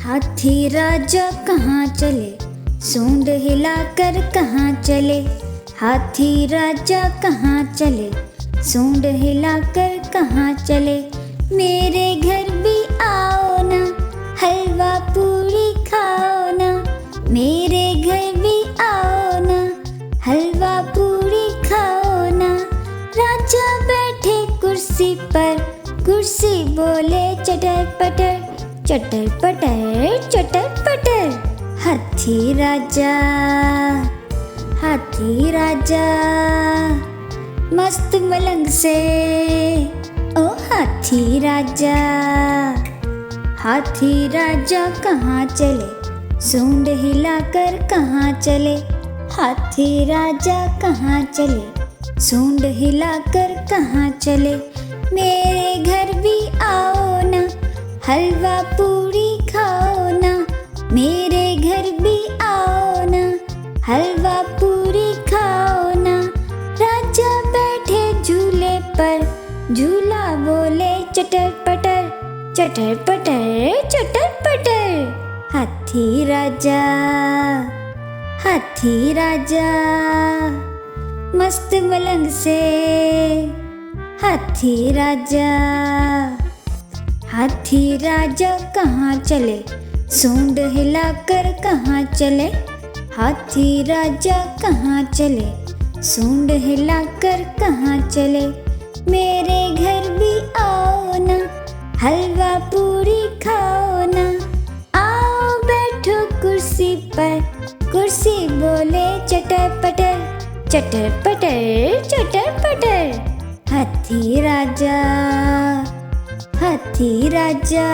हाथी राजा कहाँ चले, सूंड हिलाकर कहाँ चले। हाथी राजा कहाँ चले, सूंड हिलाकर कहाँ चले। मेरे घर भी आओ ना, हलवा पूरी खाओ ना। मेरे घर भी आओ ना, हलवा पूरी खाओ ना। राजा बैठे कुर्सी पर, कुर्सी बोले चटर पटर, चटर पटर चटर पटर। हाथी राजा, हाथी राजा मस्त मलंग से, ओ हाथी राजा। हाथी राजा कहाँ चले, सूंड हिलाकर कहाँ चले। हाथी राजा कहाँ चले, सूंड हिलाकर कहाँ चले। मेरे घर भी आओ ना, हलवा पूरी खाओ ना। मेरे घर भी आओ ना, हलवा पूरी खाओ ना। राजा बैठे झूले पर, झूला बोले चटर पटर, चटर पटर चटर पटर। हाथी राजा, हाथी राजा मस्त मलंग से, हाथी राजा। हाथी राजा कहाँ चले, सूंड हिलाकर कहाँ चले। हाथी राजा कहाँ चले, सूंड हिलाकर कहाँ चले। मेरे घर भी आओ ना, हलवा पूरी खाओ ना। आओ बैठो कुर्सी पर, कुर्सी बोले चटर पटर, चटर पटर चटर पटर। हाथी राजा, हाथी राजा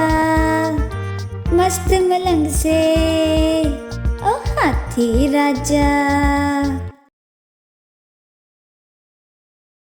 मस्त मलंग से, ओ हाथी राजा।